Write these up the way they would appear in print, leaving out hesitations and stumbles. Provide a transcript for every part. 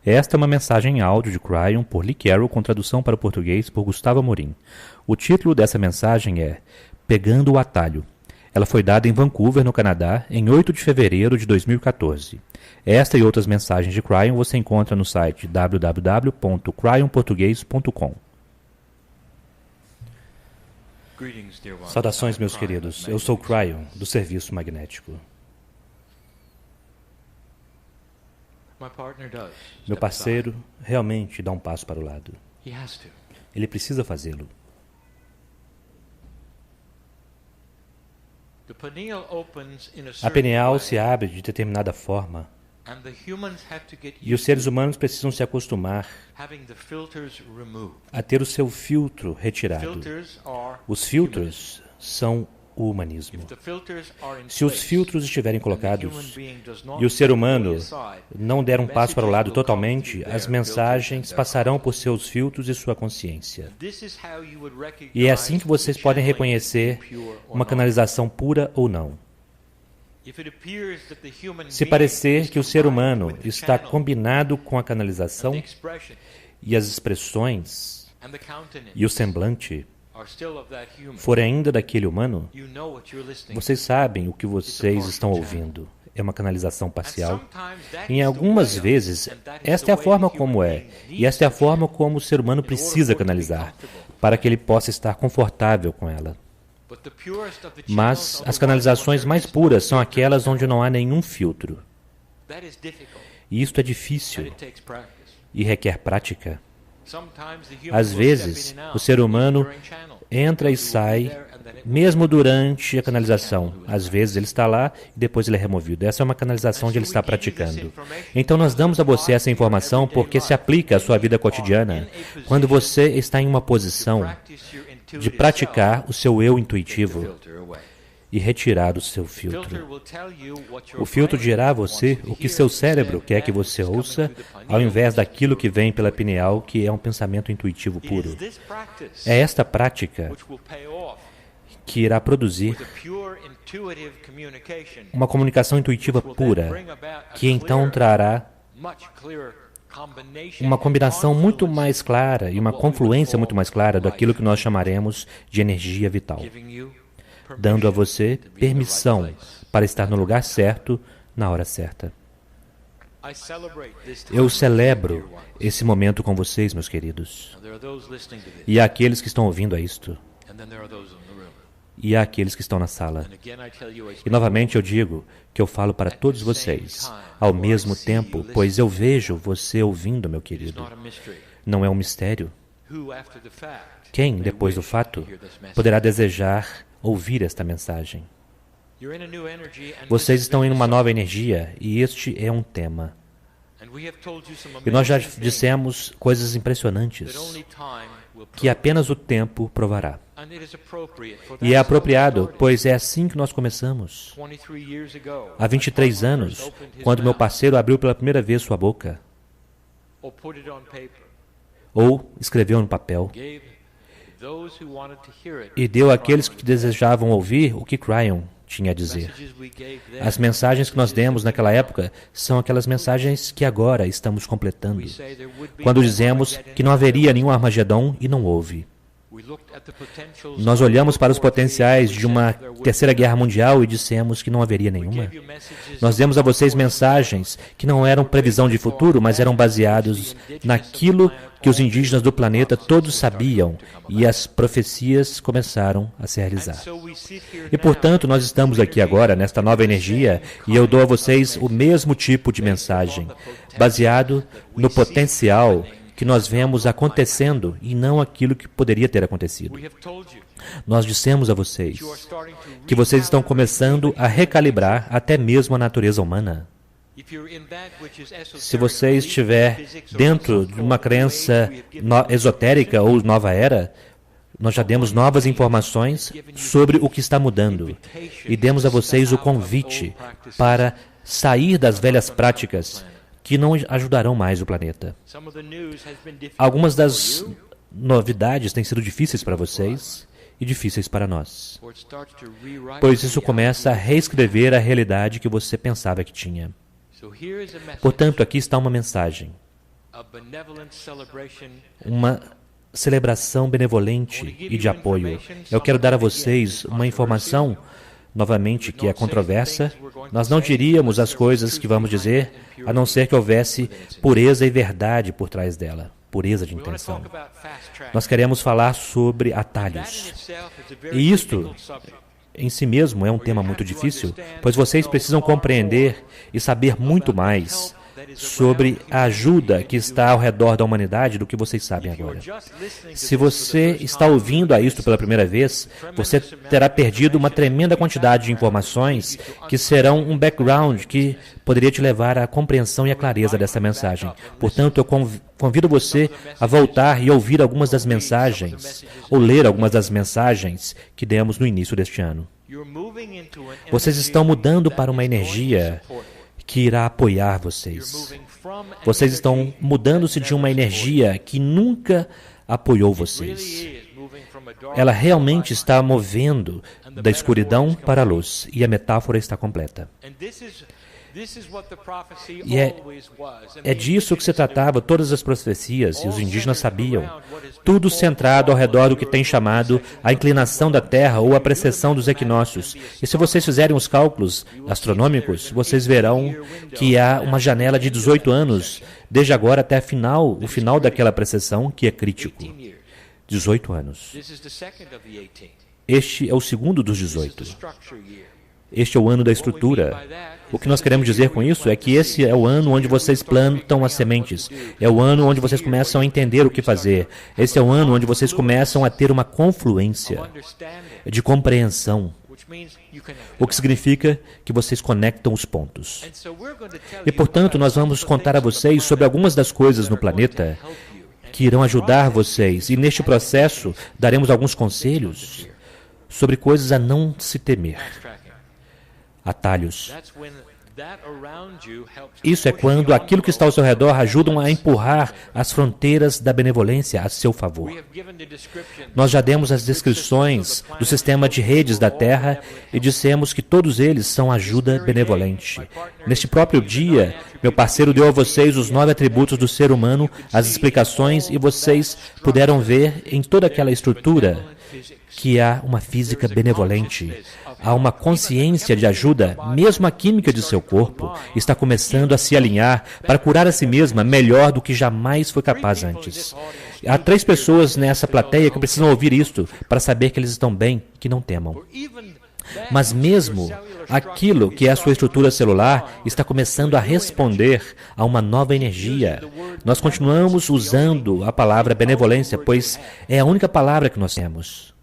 Esta é uma mensagem em áudio de Cryon por Lee Carroll com tradução para o português por Gustavo Amorim. O título dessa mensagem é Pegando o Atalho. Ela foi dada em Vancouver, no Canadá, em 8 de fevereiro de 2014. Esta e outras mensagens de Cryon você encontra no site www.cryonportugues.com. Saudações, meus queridos. Eu sou Cryon, do Serviço Magnético. Meu parceiro realmente dá um passo para o lado. Ele precisa fazê-lo. A pineal se abre de determinada forma e os seres humanos precisam se acostumar a ter o seu filtro retirado. Os filtros são o humanismo. Se os filtros estiverem colocados e o ser humano não der um passo para o lado totalmente, as mensagens passarão por seus filtros e sua consciência. E é assim que vocês podem reconhecer uma canalização pura ou não. Se parecer que o ser humano está combinado com a canalização e as expressões e o semblante forem ainda daquele humano, vocês sabem o que vocês estão ouvindo. É uma canalização parcial. E algumas vezes, esta é a forma como é. E esta é a forma como o ser humano precisa canalizar, para que ele possa estar confortável com ela. Mas as canalizações mais puras são aquelas onde não há nenhum filtro. E isto é difícil e requer prática. Às vezes, o ser humano entra e sai, mesmo durante a canalização. Às vezes ele está lá e depois ele é removido. Essa é uma canalização onde ele está praticando. Então nós damos a você essa informação porque se aplica à sua vida cotidiana. Quando você está em uma posição de praticar o seu eu intuitivo e retirar o seu filtro. O filtro dirá a você o que seu cérebro quer que você ouça, ao invés daquilo que vem pela pineal, que é um pensamento intuitivo puro. É esta prática que irá produzir uma comunicação intuitiva pura, que então trará uma combinação muito mais clara e uma confluência muito mais clara daquilo que nós chamaremos de energia vital, dando a você permissão para estar no lugar certo, na hora certa. Eu celebro esse momento com vocês, meus queridos. E há aqueles que estão ouvindo a isto. E há aqueles que estão na sala. E novamente eu digo que eu falo para todos vocês, ao mesmo tempo, pois eu vejo você ouvindo, meu querido. Não é um mistério. Quem, depois do fato, poderá desejar ouvir esta mensagem? Vocês estão em uma nova energia e este é um tema. E nós já dissemos coisas impressionantes que apenas o tempo provará. E é apropriado, pois é assim que nós começamos. Há 23 anos, quando meu parceiro abriu pela primeira vez sua boca, ou escreveu no papel, e deu àqueles que desejavam ouvir o que Cryon tinha a dizer. As mensagens que nós demos naquela época são aquelas mensagens que agora estamos completando. Quando dizemos que não haveria nenhum Armagedon e não houve. Nós olhamos para os potenciais de uma terceira guerra mundial e dissemos que não haveria nenhuma. Nós demos a vocês mensagens que não eram previsão de futuro, mas eram baseados naquilo que os indígenas do planeta todos sabiam, e as profecias começaram a se realizar. E, portanto, nós estamos aqui agora, nesta nova energia, e eu dou a vocês o mesmo tipo de mensagem, baseado no potencial que nós vemos acontecendo e não aquilo que poderia ter acontecido. Nós dissemos a vocês que vocês estão começando a recalibrar até mesmo a natureza humana. Se você estiver dentro de uma crença esotérica ou nova era, nós já demos novas informações sobre o que está mudando e demos a vocês o convite para sair das velhas práticas que não ajudarão mais o planeta. Algumas das novidades têm sido difíceis para vocês e difíceis para nós, pois isso começa a reescrever a realidade que você pensava que tinha. Portanto, aqui está uma mensagem. uma celebração benevolente e de apoio. Eu quero dar a vocês uma informação, novamente, que é controversa. Nós não diríamos as coisas que vamos dizer, a não ser que houvesse pureza e verdade por trás dela, pureza de intenção. Nós queremos falar sobre atalhos. E isto, em si mesmo, é um tema muito difícil, pois vocês precisam compreender e saber muito mais sobre a ajuda que está ao redor da humanidade do que vocês sabem agora. Se você está ouvindo a isto pela primeira vez, você terá perdido uma tremenda quantidade de informações que serão um background que poderia te levar à compreensão e à clareza dessa mensagem. Portanto, eu convido você a voltar e ouvir algumas das mensagens, ou ler algumas das mensagens que demos no início deste ano. Vocês estão mudando para uma energia que irá apoiar vocês. Vocês estão mudando-se de uma energia que nunca apoiou vocês. Ela realmente está movendo da escuridão para a luz, e a metáfora está completa. E é disso que se tratava todas as profecias, e os indígenas sabiam. Tudo centrado ao redor do que tem chamado a inclinação da Terra ou a precessão dos equinócios. E se vocês fizerem os cálculos astronômicos, vocês verão que há uma janela de 18 anos, desde agora até o final daquela precessão, que é crítico. 18 anos. Este é o segundo dos 18. Este é o ano da estrutura. O que nós queremos dizer com isso é que esse é o ano onde vocês plantam as sementes. É o ano onde vocês começam a entender o que fazer. Esse é o ano onde vocês começam a ter uma confluência de compreensão. O que significa que vocês conectam os pontos. E, portanto, nós vamos contar a vocês sobre algumas das coisas no planeta que irão ajudar vocês. E, neste processo, daremos alguns conselhos sobre coisas a não se temer. Atalhos. Isso é quando aquilo que está ao seu redor ajudam a empurrar as fronteiras da benevolência a seu favor. Nós já demos as descrições do sistema de redes da Terra e dissemos que todos eles são ajuda benevolente. Neste próprio dia, meu parceiro deu a vocês os 9 atributos do ser humano, as explicações, e vocês puderam ver em toda aquela estrutura que há uma física benevolente. Há uma consciência de ajuda, mesmo a química de seu corpo está começando a se alinhar para curar a si mesma melhor do que jamais foi capaz antes. Há 3 pessoas nessa plateia que precisam ouvir isto para saber que eles estão bem, que não temam. Mas mesmo aquilo que é a sua estrutura celular está começando a responder a uma nova energia. Nós continuamos usando a palavra benevolência, pois é a única palavra que nós temos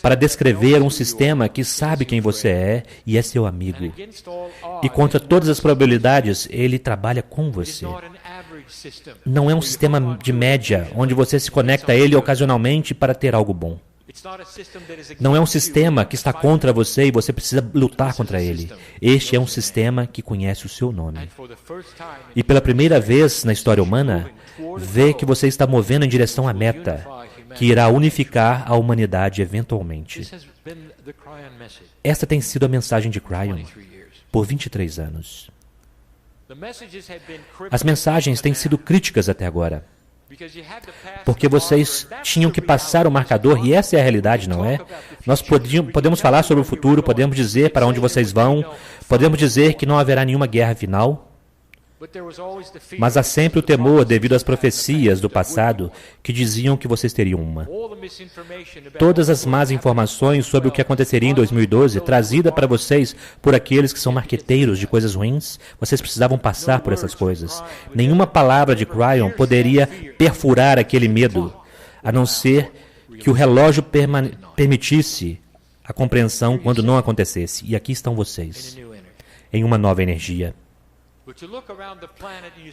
para descrever um sistema que sabe quem você é e é seu amigo. E contra todas as probabilidades, ele trabalha com você. Não é um sistema de média, onde você se conecta a ele ocasionalmente para ter algo bom. Não é um sistema que está contra você e você precisa lutar contra ele. Este é um sistema que conhece o seu nome. E pela primeira vez na história humana, vê que você está movendo em direção à meta, que irá unificar a humanidade eventualmente. Esta tem sido a mensagem de Cryon por 23 anos. As mensagens têm sido críticas até agora, porque vocês tinham que passar o marcador, e essa é a realidade, não é? Nós podemos falar sobre o futuro, podemos dizer para onde vocês vão, podemos dizer que não haverá nenhuma guerra final, mas há sempre o temor devido às profecias do passado que diziam que vocês teriam uma. Todas as más informações sobre o que aconteceria em 2012, trazida para vocês por aqueles que são marqueteiros de coisas ruins, vocês precisavam passar por essas coisas. Nenhuma palavra de Cryon poderia perfurar aquele medo, a não ser que o relógio permitisse a compreensão quando não acontecesse. E aqui estão vocês, em uma nova energia.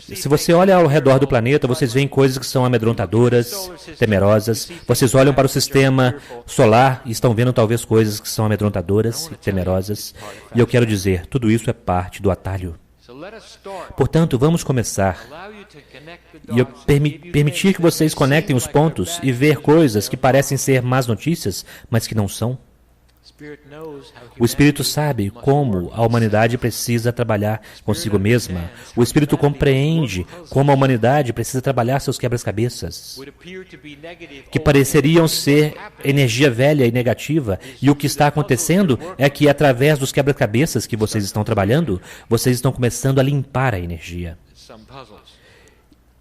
Se você olha ao redor do planeta, vocês veem coisas que são amedrontadoras, temerosas. Vocês olham para o sistema solar e estão vendo talvez coisas que são amedrontadoras e temerosas. E eu quero dizer, tudo isso é parte do atalho. Portanto, vamos começar. E eu permitir que vocês conectem os pontos e ver coisas que parecem ser más notícias, mas que não são. O Espírito sabe como a humanidade precisa trabalhar consigo mesma. O Espírito compreende como a humanidade precisa trabalhar seus quebra-cabeças, que pareceriam ser energia velha e negativa. E o que está acontecendo é que, através dos quebra-cabeças que vocês estão trabalhando, vocês estão começando a limpar a energia.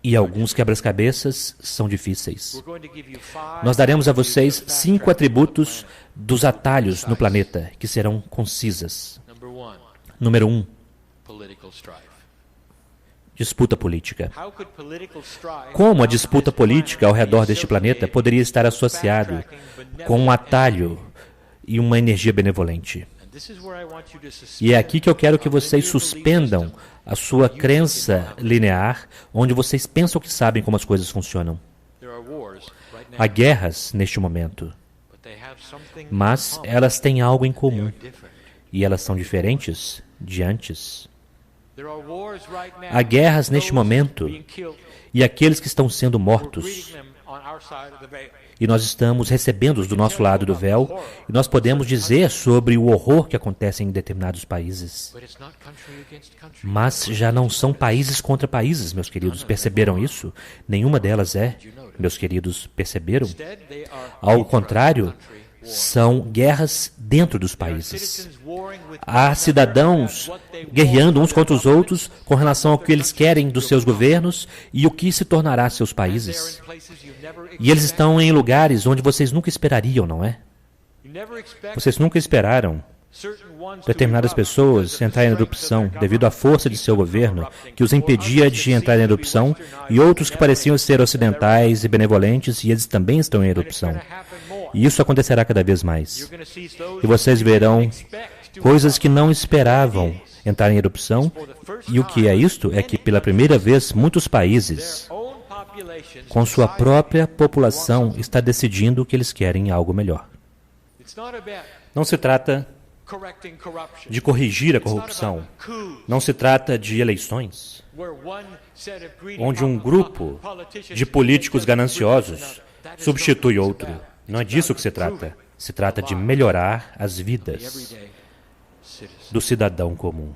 E alguns quebra-cabeças são difíceis. Nós daremos a vocês 5 atributos dos atalhos no planeta, que serão concisas. Número 1. Disputa política. Como a disputa política ao redor deste planeta poderia estar associado com um atalho e uma energia benevolente? E é aqui que eu quero que vocês suspendam a sua crença linear, onde vocês pensam que sabem como as coisas funcionam. Há guerras neste momento, mas elas têm algo em comum, e elas são diferentes de antes. Há guerras neste momento, e aqueles que estão sendo mortos, e nós estamos recebendo-os do nosso lado do véu, e nós podemos dizer sobre o horror que acontece em determinados países. Mas já não são países contra países, meus queridos. Perceberam isso? Nenhuma delas é, meus queridos, perceberam? Ao contrário, são guerras dentro dos países. Há cidadãos guerreando uns contra os outros com relação ao que eles querem dos seus governos e o que se tornará seus países. E eles estão em lugares onde vocês nunca esperariam, não é? Vocês nunca esperaram determinadas pessoas entrarem em erupção devido à força de seu governo, que os impedia de entrar em erupção, e outros que pareciam ser ocidentais e benevolentes, e eles também estão em erupção. E isso acontecerá cada vez mais. E vocês verão coisas que não esperavam entrar em erupção, e o que é isto? É que, pela primeira vez, muitos países, com sua própria população, está decidindo que eles querem algo melhor. Não se trata de corrigir a corrupção. Não se trata de eleições, onde um grupo de políticos gananciosos substitui outro. Não é disso que se trata. Se trata de melhorar as vidas do cidadão comum.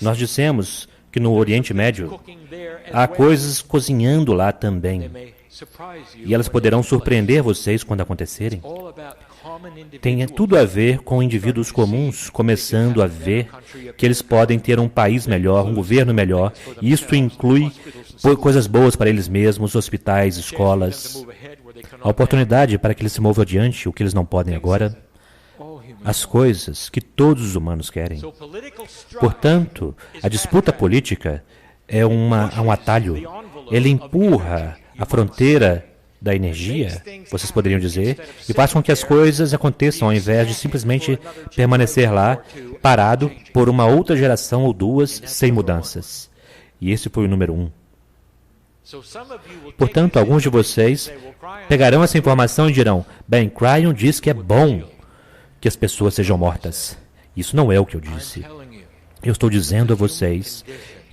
Nós dissemos que no Oriente Médio há coisas cozinhando lá também. E elas poderão surpreender vocês quando acontecerem. Tem tudo a ver com indivíduos comuns começando a ver que eles podem ter um país melhor, um governo melhor, e isso inclui coisas boas para eles mesmos, hospitais, escolas, a oportunidade para que eles se movam adiante, o que eles não podem agora, as coisas que todos os humanos querem. Portanto, a disputa política é um atalho. Ele empurra a fronteira da energia, vocês poderiam dizer, e faz com que as coisas aconteçam ao invés de simplesmente permanecer lá, parado por uma outra geração ou duas, sem mudanças. E esse foi o número 1. Portanto, alguns de vocês pegarão essa informação e dirão, bem, Cryon diz que é bom que as pessoas sejam mortas. Isso não é o que eu disse. Eu estou dizendo a vocês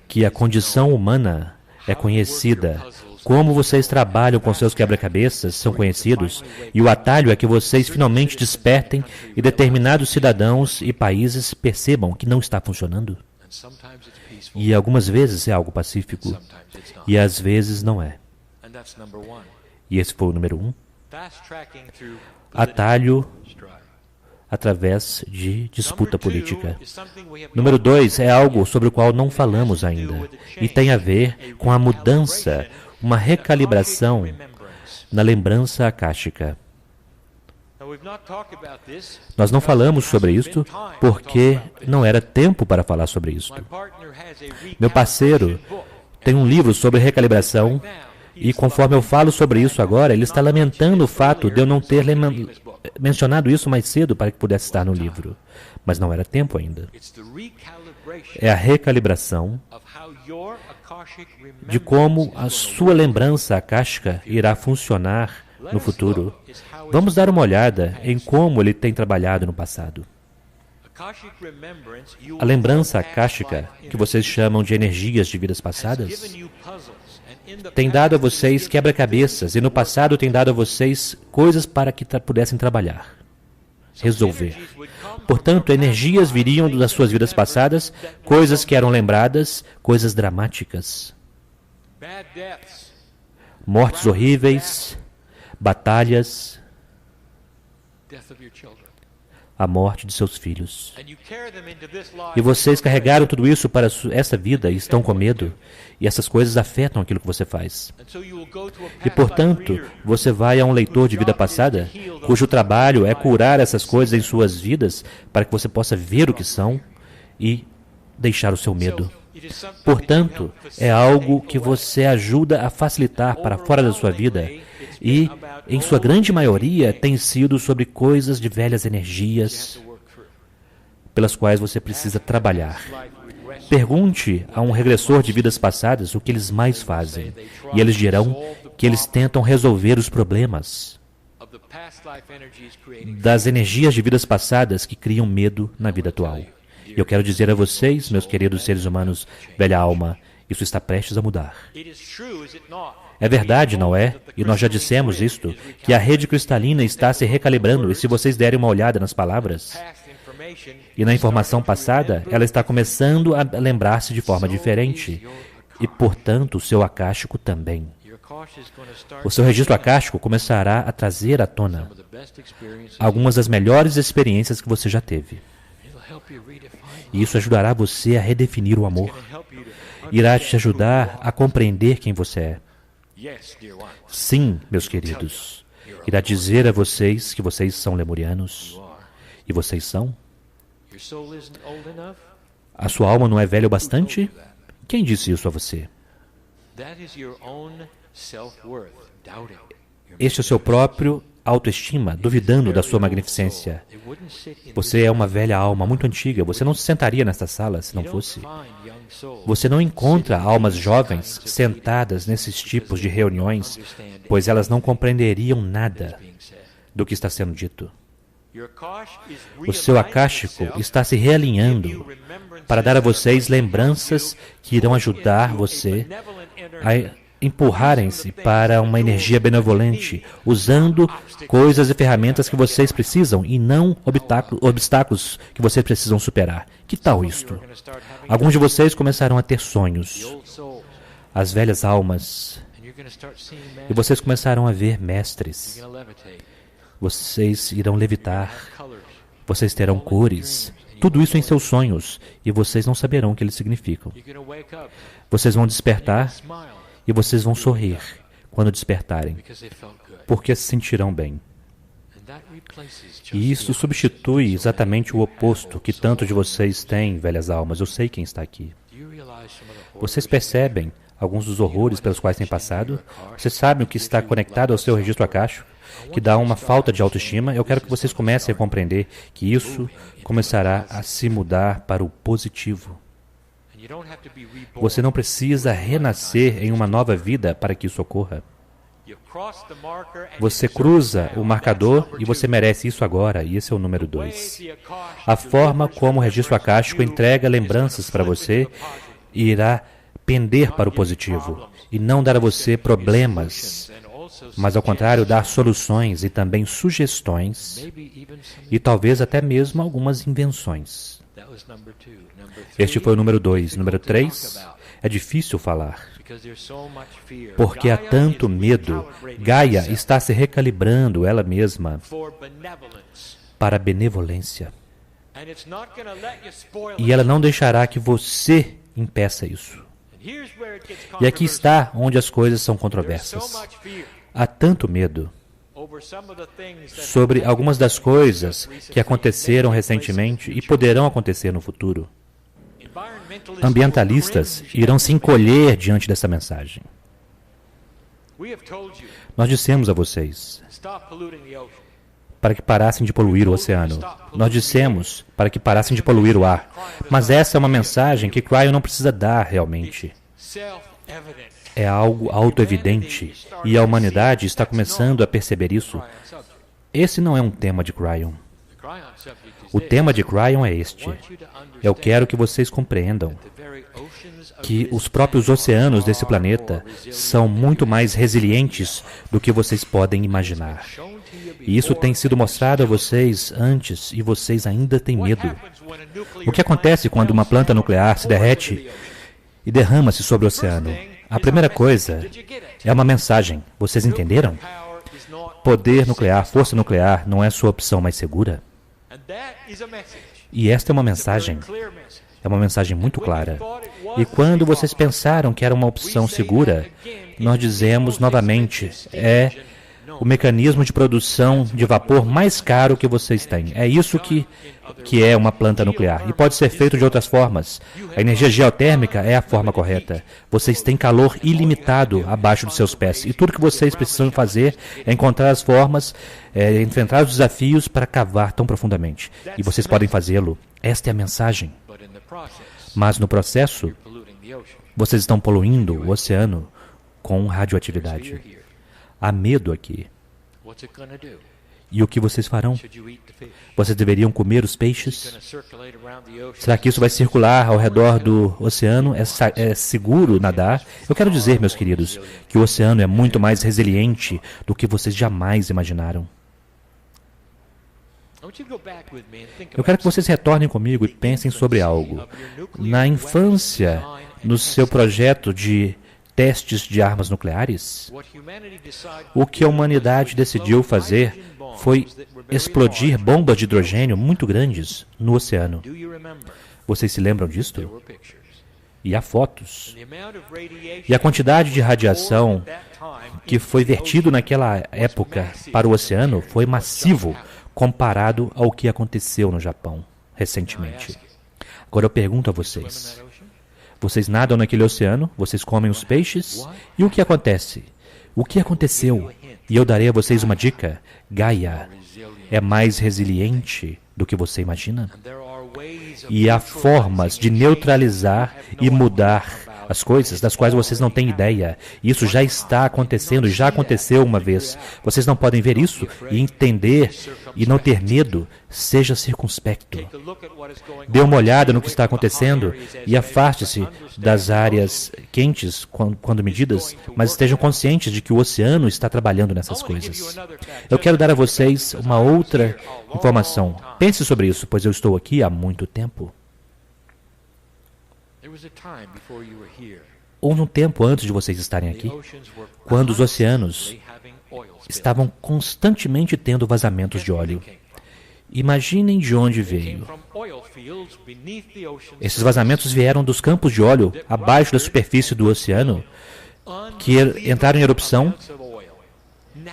que a condição humana é conhecida. Como vocês trabalham com seus quebra-cabeças são conhecidos, e o atalho é que vocês finalmente despertem e determinados cidadãos e países percebam que não está funcionando. E algumas vezes é algo pacífico, e às vezes não é. E esse foi o número 1. Atalho através de disputa política. Número 2 é algo sobre o qual não falamos ainda, e tem a ver com a mudança, uma recalibração na lembrança akáshica. Nós não falamos sobre isto porque não era tempo para falar sobre isto. Meu parceiro tem um livro sobre recalibração e conforme eu falo sobre isso agora, ele está lamentando o fato de eu não ter mencionado isso mais cedo para que pudesse estar no livro. Mas não era tempo ainda. É a recalibração de como a sua lembrança akáshica irá funcionar no futuro. Vamos dar uma olhada em como ele tem trabalhado no passado. A lembrança akáshica, que vocês chamam de energias de vidas passadas, tem dado a vocês quebra-cabeças e no passado tem dado a vocês coisas para que pudessem trabalhar, resolver. Portanto, energias viriam das suas vidas passadas, coisas que eram lembradas, coisas dramáticas, mortes horríveis, batalhas, a morte de seus filhos. E vocês carregaram tudo isso para essa vida e estão com medo, e essas coisas afetam aquilo que você faz. E, portanto, você vai a um leitor de vida passada, cujo trabalho é curar essas coisas em suas vidas, para que você possa ver o que são e deixar o seu medo. Portanto, é algo que você ajuda a facilitar para fora da sua vida e, em sua grande maioria, tem sido sobre coisas de velhas energias pelas quais você precisa trabalhar. Pergunte a um regressor de vidas passadas o que eles mais fazem, e eles dirão que eles tentam resolver os problemas das energias de vidas passadas que criam medo na vida atual. E eu quero dizer a vocês, meus queridos seres humanos, velha alma, isso está prestes a mudar. É verdade, não é? E nós já dissemos isto, que a rede cristalina está se recalibrando, e se vocês derem uma olhada nas palavras e na informação passada, ela está começando a lembrar-se de forma diferente. E, portanto, o seu acástico também. O seu registro acástico começará a trazer à tona algumas das melhores experiências que você já teve. E isso ajudará você a redefinir o amor. Irá te ajudar a compreender quem você é. Sim, meus queridos. Irá dizer a vocês que vocês são lemurianos. E vocês são? A sua alma não é velha o bastante? Quem disse isso a você? Este é o seu próprio autoestima, duvidando da sua magnificência. Você é uma velha alma muito antiga. Você não se sentaria nesta sala se não fosse. Você não encontra almas jovens sentadas nesses tipos de reuniões, pois elas não compreenderiam nada do que está sendo dito. O seu acástico está se realinhando para dar a vocês lembranças que irão ajudar você a empurrarem-se para uma energia benevolente, usando coisas e ferramentas que vocês precisam e não obstáculos que vocês precisam superar. Que tal isto? Alguns de vocês começarão a ter sonhos, as velhas almas, e vocês começarão a ver mestres. Vocês irão levitar, vocês terão cores, tudo isso em seus sonhos, e vocês não saberão o que eles significam. Vocês vão despertar e vocês vão sorrir quando despertarem, porque se sentirão bem. E isso substitui exatamente o oposto que tanto de vocês têm, velhas almas. Eu sei quem está aqui. Vocês percebem alguns dos horrores pelos quais têm passado? Vocês sabem o que está conectado ao seu registro acástico, que dá uma falta de autoestima? Eu quero que vocês comecem a compreender que isso começará a se mudar para o positivo. Você não precisa renascer em uma nova vida para que isso ocorra. Você cruza o marcador e você merece isso agora, e esse é o número 2. A forma como o registro acástico entrega lembranças para você irá pender para o positivo e não dar a você problemas, mas ao contrário, dar soluções e também sugestões e talvez até mesmo algumas invenções. Este foi o número 2. Número 3, é difícil falar, porque há tanto medo. Gaia está se recalibrando ela mesma para a benevolência. E ela não deixará que você impeça isso. E aqui está onde as coisas são controversas. Há tanto medo sobre algumas das coisas que aconteceram recentemente e poderão acontecer no futuro. Ambientalistas irão se encolher diante dessa mensagem. Nós dissemos a vocês para que parassem de poluir o oceano. Nós dissemos para que parassem de poluir o ar. Mas essa é uma mensagem que Cryon não precisa dar realmente. É algo autoevidente e a humanidade está começando a perceber isso. Esse não é um tema de Cryon. O tema de Cryon é este. Eu quero que vocês compreendam que os próprios oceanos desse planeta são muito mais resilientes do que vocês podem imaginar. E isso tem sido mostrado a vocês antes e vocês ainda têm medo. O que acontece quando uma planta nuclear se derrete e derrama-se sobre o oceano? A primeira coisa é uma mensagem. Vocês entenderam? Poder nuclear, força nuclear, não é sua opção mais segura? E esta é uma mensagem. É uma mensagem muito clara. E quando vocês pensaram que era uma opção segura, nós dizemos novamente, é o mecanismo de produção de vapor mais caro que vocês têm. É isso que é uma planta nuclear. E pode ser feito de outras formas. A energia geotérmica é a forma correta. Vocês têm calor ilimitado abaixo dos seus pés. E tudo que vocês precisam fazer é encontrar as formas, enfrentar os desafios para cavar tão profundamente. E vocês podem fazê-lo. Esta é a mensagem. Mas no processo, vocês estão poluindo o oceano com radioatividade. Há medo aqui. E o que vocês farão? Vocês deveriam comer os peixes? Será que isso vai circular ao redor do oceano? É seguro nadar? Eu quero dizer, meus queridos, que o oceano é muito mais resiliente do que vocês jamais imaginaram. Eu quero que vocês retornem comigo e pensem sobre algo. Na infância, no seu projeto de testes de armas nucleares, o que a humanidade decidiu fazer foi explodir bombas de hidrogênio muito grandes no oceano. Vocês se lembram disto? E há fotos. E a quantidade de radiação que foi vertido naquela época para o oceano foi massivo comparado ao que aconteceu no Japão recentemente. Agora eu pergunto a vocês. Vocês nadam naquele oceano, vocês comem os peixes, e o que acontece? O que aconteceu? E eu darei a vocês uma dica. Gaia é mais resiliente do que você imagina. E há formas de neutralizar e mudar as coisas das quais vocês não têm ideia. Isso já está acontecendo, já aconteceu uma vez. Vocês não podem ver isso e entender e não ter medo. Seja circunspecto. Dê uma olhada no que está acontecendo e afaste-se das áreas quentes quando medidas, mas estejam conscientes de que o oceano está trabalhando nessas coisas. Eu quero dar a vocês uma outra informação. Pense sobre isso, pois eu estou aqui há muito tempo. Houve um tempo antes de vocês estarem aqui, quando os oceanos estavam constantemente tendo vazamentos de óleo. Imaginem de onde veio. Esses vazamentos vieram dos campos de óleo abaixo da superfície do oceano, que entraram em erupção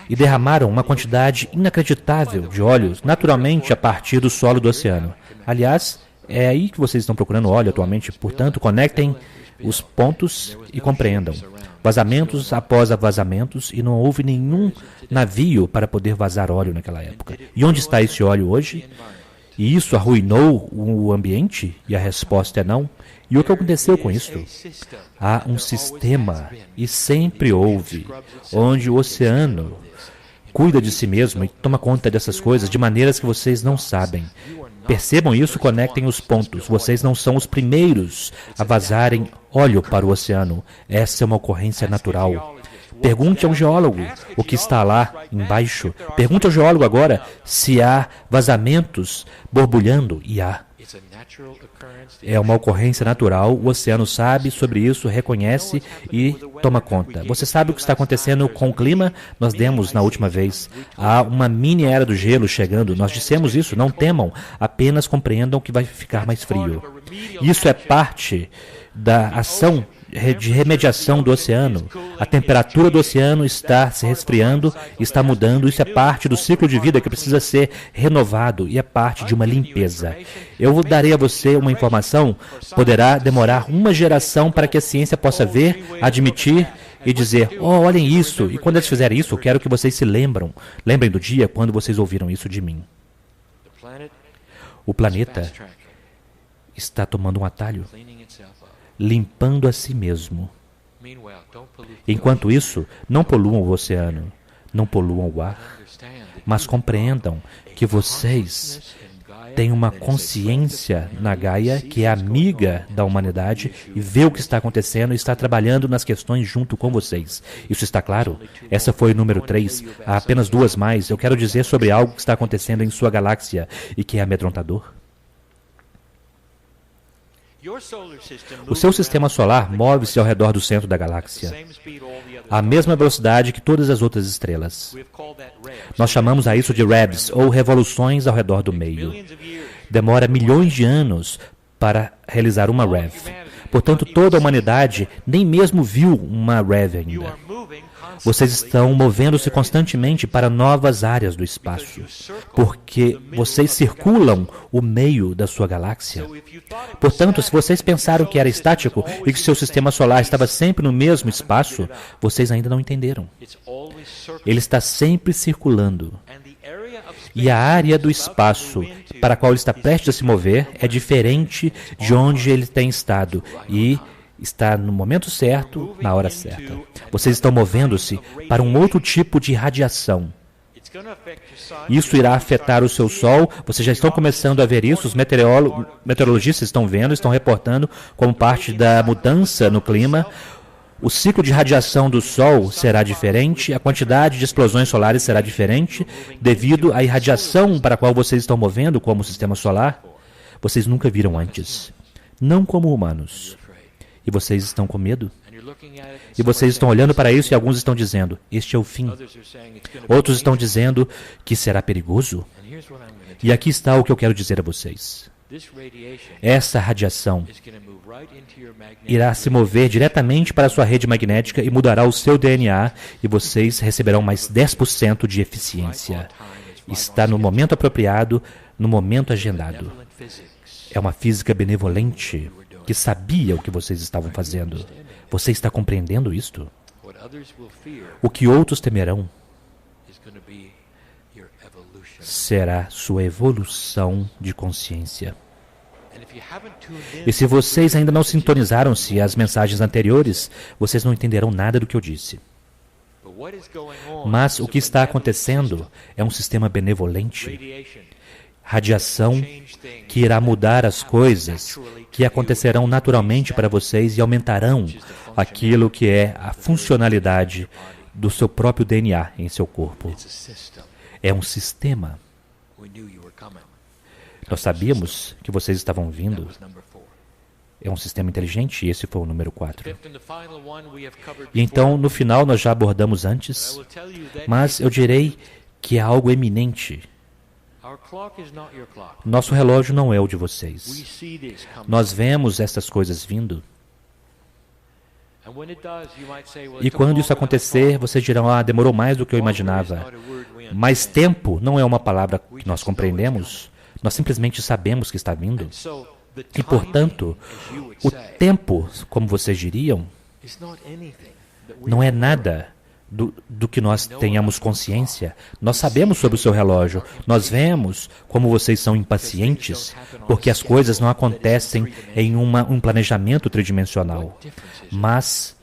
e derramaram uma quantidade inacreditável de óleo, naturalmente a partir do solo do oceano. Aliás, é aí que vocês estão procurando óleo atualmente, portanto, conectem os pontos e compreendam. Vazamentos após vazamentos, e não houve nenhum navio para poder vazar óleo naquela época. E onde está esse óleo hoje? E isso arruinou o ambiente? E a resposta é não. E o que aconteceu com isso? Há um sistema, e sempre houve, onde o oceano cuida de si mesmo e toma conta dessas coisas de maneiras que vocês não sabem. Percebam isso, conectem os pontos. Vocês não são os primeiros a vazarem óleo para o oceano. Essa é uma ocorrência natural. Pergunte a um geólogo o que está lá embaixo. Pergunte ao geólogo agora se há vazamentos borbulhando. E há. É uma ocorrência natural, o oceano sabe sobre isso, reconhece e toma conta. Você sabe o que está acontecendo com o clima? Nós demos na última vez. Há uma mini era do gelo chegando. Nós dissemos isso, não temam, apenas compreendam que vai ficar mais frio. Isso é parte da ação de remediação do oceano. A temperatura do oceano está se resfriando, está mudando. Isso é parte do ciclo de vida que precisa ser renovado e é parte de uma limpeza. Eu darei a você uma informação, poderá demorar uma geração para que a ciência possa ver, admitir e dizer, oh, olhem isso. E quando eles fizerem isso, eu quero que vocês se lembrem do dia quando vocês ouviram isso de mim. O planeta está tomando um atalho, limpando a si mesmo. Enquanto isso, não poluam o oceano, não poluam o ar, mas compreendam que vocês tem uma consciência na Gaia que é amiga da humanidade e vê o que está acontecendo e está trabalhando nas questões junto com vocês. Isso está claro? Essa foi o número 3. Há apenas 2 mais. Eu quero dizer sobre algo que está acontecendo em sua galáxia e que é amedrontador. O seu sistema solar move-se ao redor do centro da galáxia, à mesma velocidade que todas as outras estrelas. Nós chamamos a isso de revs, ou revoluções ao redor do meio. Demora milhões de anos para realizar uma rev. Portanto, toda a humanidade nem mesmo viu uma rev ainda. Vocês estão movendo-se constantemente para novas áreas do espaço, porque vocês circulam o meio da sua galáxia. Portanto, se vocês pensaram que era estático e que seu sistema solar estava sempre no mesmo espaço, vocês ainda não entenderam. Ele está sempre circulando. E a área do espaço para a qual ele está prestes a se mover é diferente de onde ele tem estado e está no momento certo, na hora certa. Vocês estão movendo-se para um outro tipo de radiação. Isso irá afetar o seu Sol. Vocês já estão começando a ver isso. Os meteorologistas estão vendo, estão reportando como parte da mudança no clima. O ciclo de radiação do Sol será diferente, a quantidade de explosões solares será diferente, devido à irradiação para a qual vocês estão movendo como sistema solar. Vocês nunca viram antes. Não como humanos. E vocês estão com medo? E vocês estão olhando para isso e alguns estão dizendo, este é o fim. Outros estão dizendo que será perigoso. E aqui está o que eu quero dizer a vocês. Essa radiação irá se mover diretamente para a sua rede magnética e mudará o seu DNA e vocês receberão mais 10% de eficiência. Está no momento apropriado, no momento agendado. É uma física benevolente que sabia o que vocês estavam fazendo. Você está compreendendo isto? O que outros temerão será sua evolução de consciência. E se vocês ainda não sintonizaram-se às mensagens anteriores, vocês não entenderão nada do que eu disse. Mas o que está acontecendo é um sistema benevolente. Radiação que irá mudar as coisas, que acontecerão naturalmente para vocês e aumentarão aquilo que é a funcionalidade do seu próprio DNA em seu corpo. É um sistema. Nós sabíamos que vocês estavam vindo. É um sistema inteligente e esse foi o número 4. E então, no final, nós já abordamos antes, mas eu direi que é algo eminente. Nosso relógio não é o de vocês. Nós vemos essas coisas vindo. E quando isso acontecer, vocês dirão, demorou mais do que eu imaginava. Mas tempo não é uma palavra que nós compreendemos. Nós simplesmente sabemos que está vindo. E, portanto, o tempo, como vocês diriam, não é nada do que nós tenhamos consciência. Nós sabemos sobre o seu relógio. Nós vemos como vocês são impacientes, porque as coisas não acontecem em um planejamento tridimensional. Mas,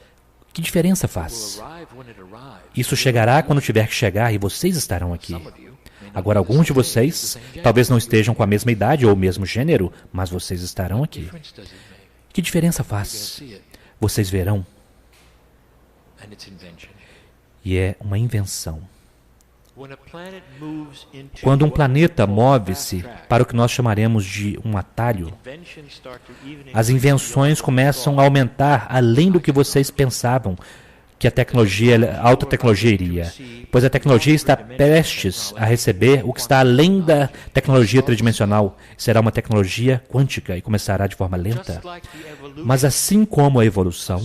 que diferença faz? Isso chegará quando tiver que chegar e vocês estarão aqui. Agora, alguns de vocês talvez não estejam com a mesma idade ou o mesmo gênero, mas vocês estarão aqui. Que diferença faz? Vocês verão. E é uma invenção. Quando um planeta move-se para o que nós chamaremos de um atalho, as invenções começam a aumentar além do que vocês pensavam que a alta tecnologia iria, pois a tecnologia está prestes a receber o que está além da tecnologia tridimensional. Será uma tecnologia quântica e começará de forma lenta. Mas assim como a evolução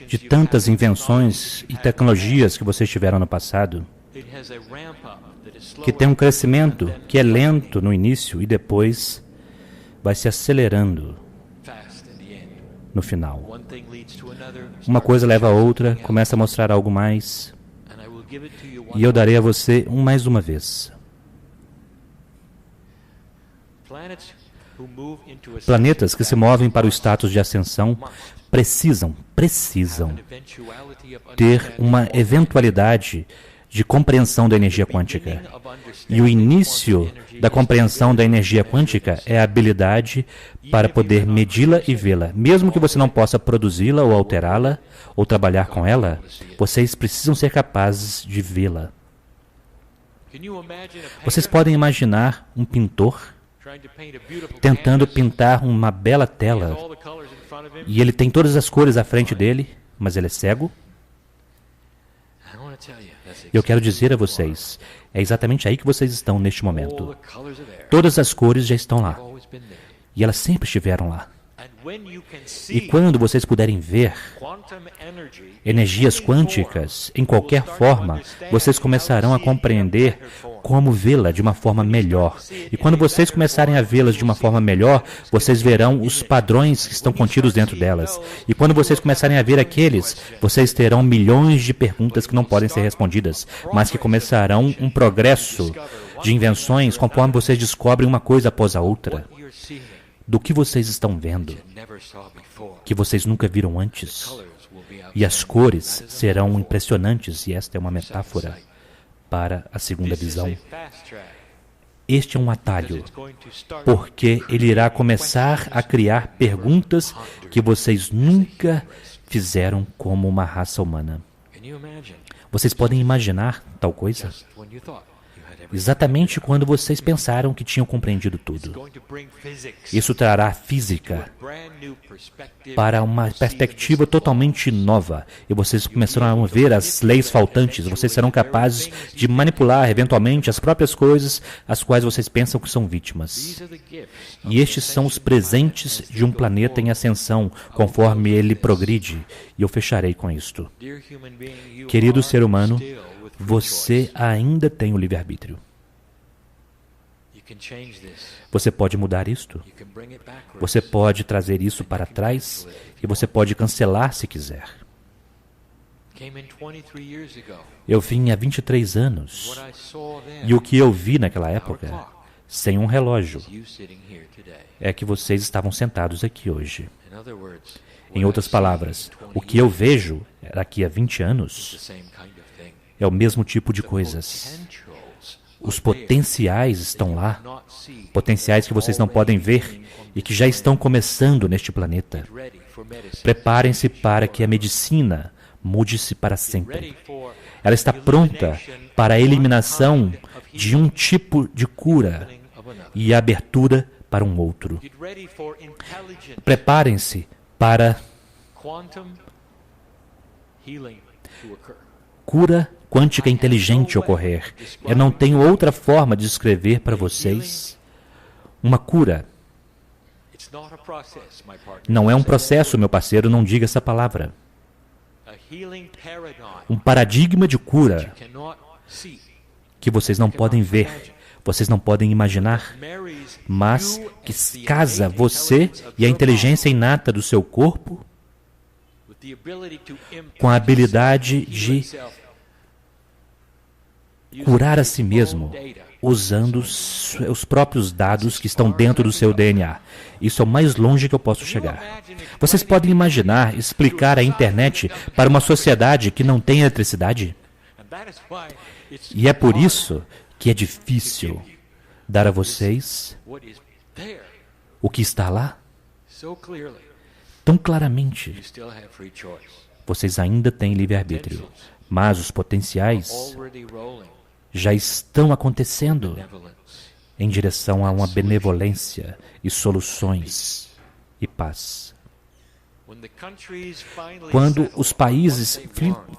de tantas invenções e tecnologias que vocês tiveram no passado, que tem um crescimento que é lento no início e depois vai se acelerando no final. Uma coisa leva a outra, começa a mostrar algo mais, e eu darei a você mais uma vez. Planetas que se movem para o status de ascensão precisam ter uma eventualidade de compreensão da energia quântica. E o início da compreensão da energia quântica é a habilidade para poder medi-la e vê-la. Mesmo que você não possa produzi-la ou alterá-la ou trabalhar com ela, vocês precisam ser capazes de vê-la. Vocês podem imaginar um pintor tentando pintar uma bela tela e ele tem todas as cores à frente dele, mas ele é cego? Eu quero dizer a vocês, é exatamente aí que vocês estão neste momento. Todas as cores já estão lá. E elas sempre estiveram lá. E quando vocês puderem ver energias quânticas em qualquer forma, vocês começarão a compreender como vê-la de uma forma melhor. E quando vocês começarem a vê-las de uma forma melhor, vocês verão os padrões que estão contidos dentro delas. E quando vocês começarem a ver aqueles, vocês terão milhões de perguntas que não podem ser respondidas, mas que começarão um progresso de invenções conforme vocês descobrem uma coisa após a outra. Do que vocês estão vendo, que vocês nunca viram antes. E as cores serão impressionantes, e esta é uma metáfora para a segunda visão. Este é um atalho, porque ele irá começar a criar perguntas que vocês nunca fizeram como uma raça humana. Vocês podem imaginar tal coisa? Exatamente quando vocês pensaram que tinham compreendido tudo. Isso trará física para uma perspectiva totalmente nova. E vocês começarão a ver as leis faltantes. Vocês serão capazes de manipular, eventualmente, as próprias coisas às quais vocês pensam que são vítimas. E estes são os presentes de um planeta em ascensão, conforme ele progride. E eu fecharei com isto. Querido ser humano, você ainda tem o livre-arbítrio. Você pode mudar isto. Você pode trazer isso para trás e você pode cancelar se quiser. Eu vim há 23 anos e o que eu vi naquela época, sem um relógio, é que vocês estavam sentados aqui hoje. Em outras palavras, o que eu vejo daqui a 20 anos é o mesmo tipo de coisas. Os potenciais estão lá, potenciais que vocês não podem ver e que já estão começando neste planeta. Preparem-se para que a medicina mude-se para sempre. Ela está pronta para a eliminação de um tipo de cura e a abertura para um outro. Preparem-se para cura quântica inteligente ocorrer. Eu não tenho outra forma de descrever para vocês uma cura. Não é um processo, meu parceiro, não diga essa palavra. Um paradigma de cura que vocês não podem ver, vocês não podem imaginar, mas que casa você e a inteligência inata do seu corpo com a habilidade de curar a si mesmo, usando os próprios dados que estão dentro do seu DNA. Isso é o mais longe que eu posso chegar. Vocês podem imaginar explicar a internet para uma sociedade que não tem eletricidade? E é por isso que é difícil dar a vocês o que está lá tão claramente. Vocês ainda têm livre-arbítrio, mas os potenciais já estão acontecendo em direção a uma benevolência e soluções e paz. Quando os países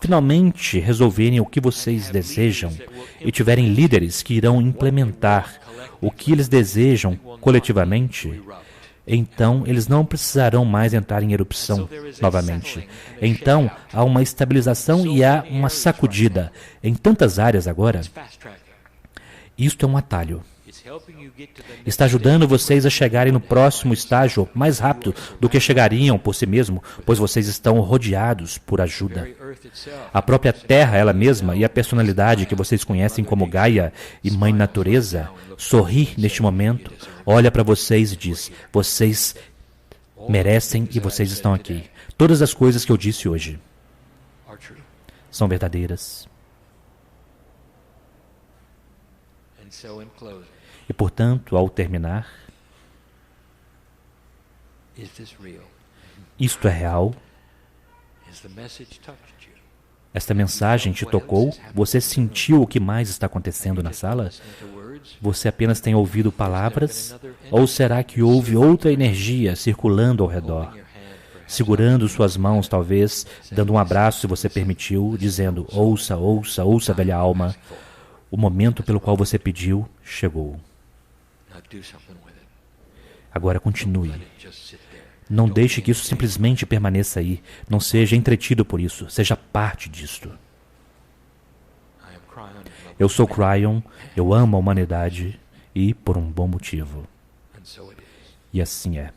finalmente resolverem o que vocês desejam e tiverem líderes que irão implementar o que eles desejam coletivamente, então eles não precisarão mais entrar em erupção novamente. Então há uma estabilização e há uma sacudida em tantas áreas agora. Isto é um atalho. Está ajudando vocês a chegarem no próximo estágio mais rápido do que chegariam por si mesmo, pois vocês estão rodeados por ajuda. A própria Terra, ela mesma, e a personalidade que vocês conhecem como Gaia e Mãe Natureza, sorri neste momento, olha para vocês e diz: vocês merecem e vocês estão aqui. Todas as coisas que eu disse hoje são verdadeiras. E, portanto, ao terminar, isto é real? Esta mensagem te tocou? Você sentiu o que mais está acontecendo na sala? Você apenas tem ouvido palavras? Ou será que houve outra energia circulando ao redor? Segurando suas mãos, talvez, dando um abraço se você permitiu, dizendo, ouça, ouça, ouça, velha alma. O momento pelo qual você pediu chegou. Agora continue. Não deixe que isso simplesmente permaneça aí. Não seja entretido por isso. Seja parte disto. Eu sou Cryon, eu amo a humanidade e por um bom motivo. E assim é.